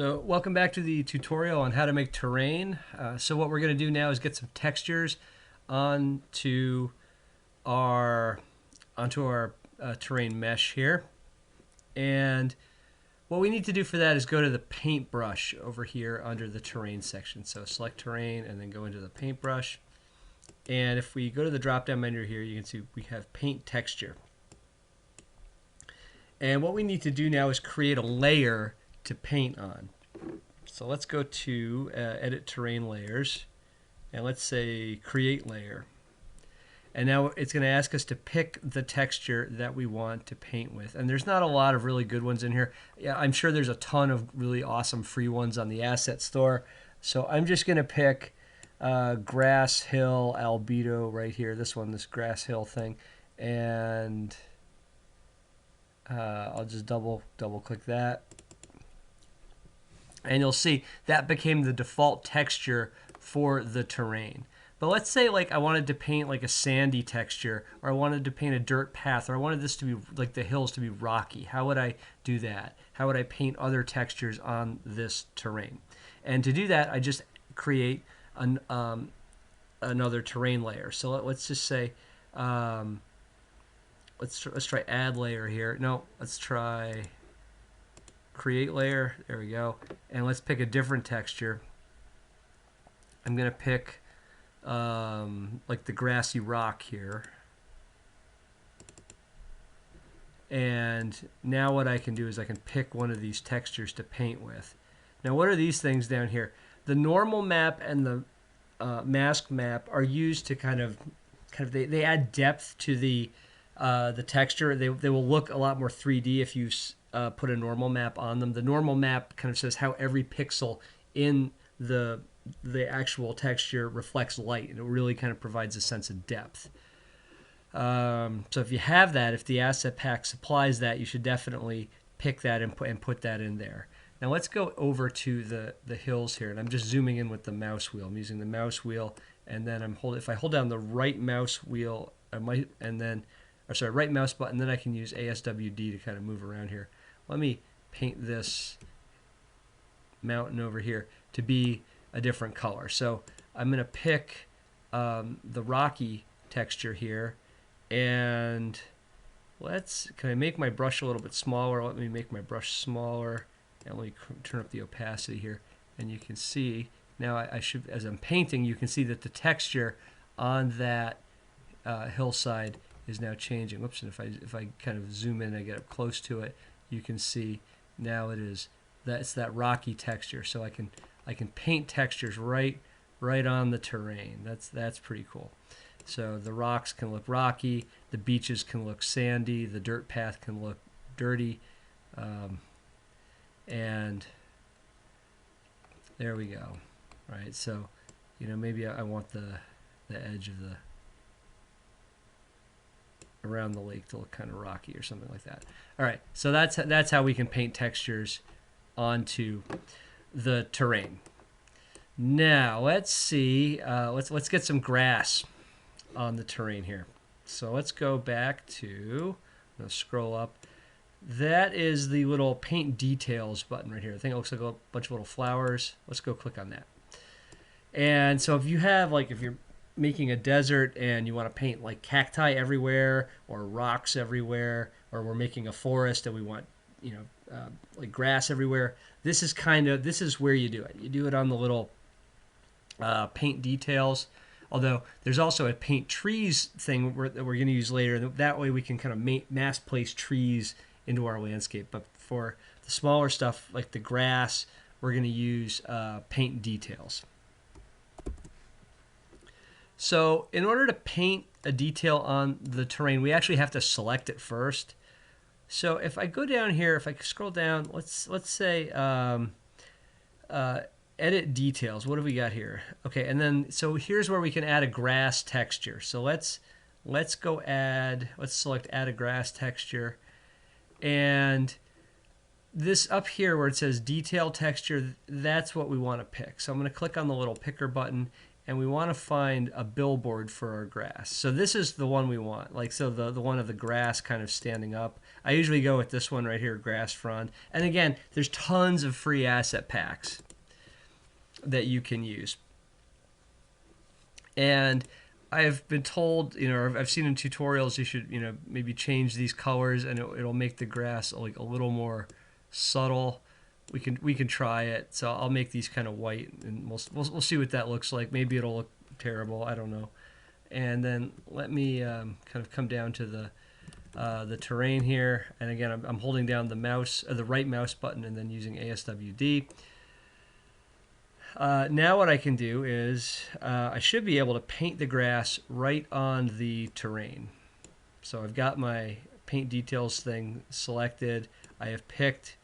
So welcome back to the tutorial on how to make terrain. So what we're going to do now is get some textures onto our terrain mesh here. And what we need to do for that is go to the paintbrush over here under the terrain section. So select terrain and then go into the paintbrush. And if we go to the drop down menu here, you can see we have paint texture. And what we need to do now is create a layer to paint on. So let's go to edit terrain layers and let's say create layer. And now it's going to ask us to pick the texture that we want to paint with. And there's not a lot of really good ones in here. Yeah, I'm sure there's a ton of really awesome free ones on the asset store. So I'm just going to pick Grass Hill Albedo right here. This one, this Grass Hill thing. And I'll just double click that. And you'll see that became the default texture for the terrain. But let's say like I wanted to paint like a sandy texture, or I wanted to paint a dirt path, or I wanted this to be like the hills to be rocky. How would I do that? How would I paint other textures on this terrain? And to do that, I just create another terrain layer. So let's just say, let's try add layer here. No, let's try create layer. There we go. And let's pick a different texture. I'm going to pick like the grassy rock here. And now what I can do is I can pick one of these textures to paint with. Now what are these things down here? The normal map and the mask map are used to kind of they add depth to the texture. They will look a lot more 3D if you put a normal map on them. The normal map kind of says how every pixel in the actual texture reflects light, and it really kind of provides a sense of depth. So if you have that, if the asset pack supplies that, you should definitely pick that and put that in there. Now let's go over to the hills here, and I'm just zooming in with the mouse wheel. I'm using the mouse wheel, and then if I hold down the right mouse wheel, right mouse button, then I can use ASWD to kind of move around here. Let me paint this mountain over here to be a different color. So I'm going to pick the rocky texture here, and can I make my brush a little bit smaller? Let me make my brush smaller, and let me turn up the opacity here. And you can see now I should, as I'm painting, you can see that the texture on that hillside is now changing. Whoops! And if I kind of zoom in and get up close to it, you can see now it's that rocky texture. So I can paint textures right on the terrain. That's pretty cool. So the rocks can look rocky, the beaches can look sandy, the dirt path can look dirty, and there we go. Right. So maybe I want the edge of around the lake to look kind of rocky or something like that. All right, so that's how we can paint textures onto the terrain. Now let's see. Let's get some grass on the terrain here. So let's go back to. I'm gonna scroll up. That is the little paint details button right here. I think it looks like a bunch of little flowers. Let's go click on that. And so if you have if you're making a desert and you want to paint like cacti everywhere or rocks everywhere, or we're making a forest and we want like grass everywhere, this is where you do it. You do it on the little paint details. Although there's also a paint trees thing that we're going to use later. That way we can kind of mass place trees into our landscape. But for the smaller stuff like the grass, we're going to use paint details. So in order to paint a detail on the terrain, we actually have to select it first. So if I go down here, if I scroll down, let's say edit details. What have we got here? Okay, and then so here's where we can add a grass texture. So let's select add a grass texture, and this up here where it says detail texture, that's what we want to pick. So I'm going to click on the little picker button, and we want to find a billboard for our grass. So this is the one we want, like so the one of the grass kind of standing up. I usually go with this one right here, grass frond. And again, there's tons of free asset packs that you can use. And I've been told, I've seen in tutorials you should, maybe change these colors and it'll make the grass like a little more subtle. We can try it. So I'll make these kind of white, and we'll see what that looks like. Maybe it'll look terrible. I don't know. And then let me kind of come down to the terrain here. And again, I'm holding down the right mouse button, and then using ASWD. Now what I can do is I should be able to paint the grass right on the terrain. So I've got my paint details thing selected. I have picked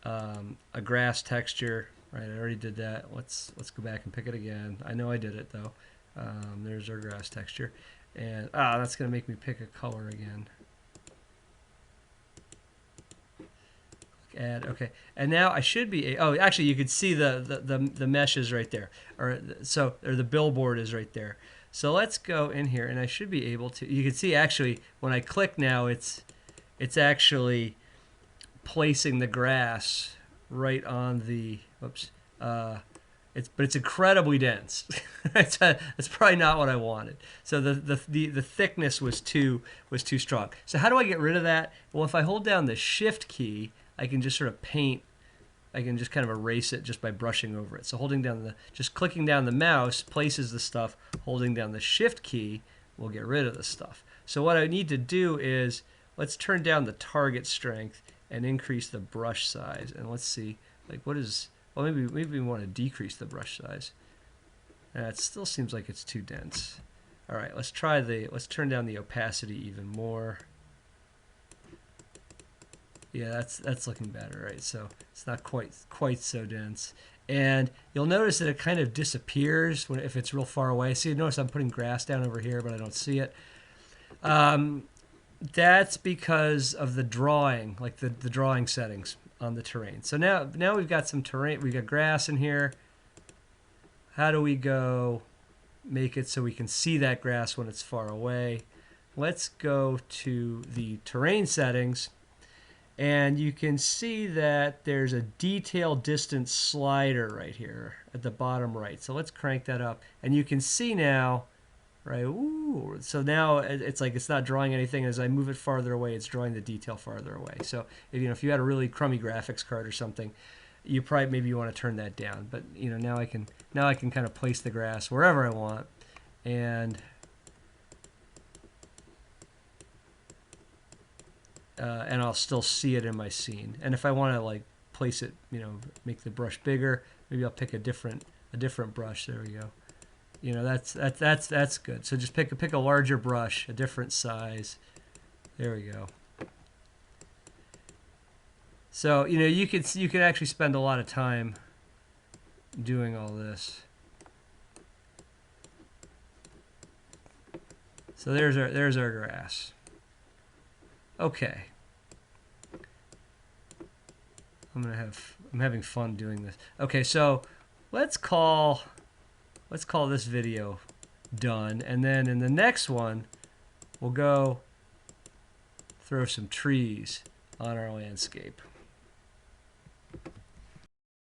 a grass texture. Right, I already did that. Let's go back and pick it again. I know I did it though. There's our grass texture, and that's gonna make me pick a color again. Add, okay, and now I should be. Oh, actually, you could see the meshes right there, or the billboard is right there. So let's go in here, and I should be able to. You can see actually when I click now, it's actually placing the grass right on the. Whoops. It's incredibly dense. It's probably not what I wanted. So the thickness was too strong. So how do I get rid of that? Well, if I hold down the Shift key, I can just sort of paint. I can just kind of erase it just by brushing over it. So just clicking down the mouse places the stuff. Holding down the Shift key will get rid of the stuff. So what I need to do is let's turn down the target strength and increase the brush size. And let's see, well, maybe we want to decrease the brush size. It still seems like it's too dense. All right, let's turn down the opacity even more. Yeah, that's looking better, right? So it's not quite so dense. And you'll notice that it kind of disappears if it's real far away. See, notice I'm putting grass down over here, but I don't see it. That's because of the drawing, like the drawing settings on the terrain. So now we've got some terrain. We've got grass in here. How do we go make it so we can see that grass when it's far away? Let's go to the terrain settings. And you can see that there's a detail distance slider right here at the bottom right. So let's crank that up. And you can see now, right, ooh, so now it's like it's not drawing anything. As I move it farther away, it's drawing the detail farther away. So if you had a really crummy graphics card or something, you want to turn that down. But now I can kind of place the grass wherever I want, and I'll still see it in my scene. And if I want to place it, make the brush bigger, maybe I'll pick a different brush. There we go. That's good. So just pick a larger brush, a different size. There we go. So you could actually spend a lot of time doing all this. So there's our grass. Okay. I'm having fun doing this. Okay, so let's call this video done, and then in the next one we'll go throw some trees on our landscape.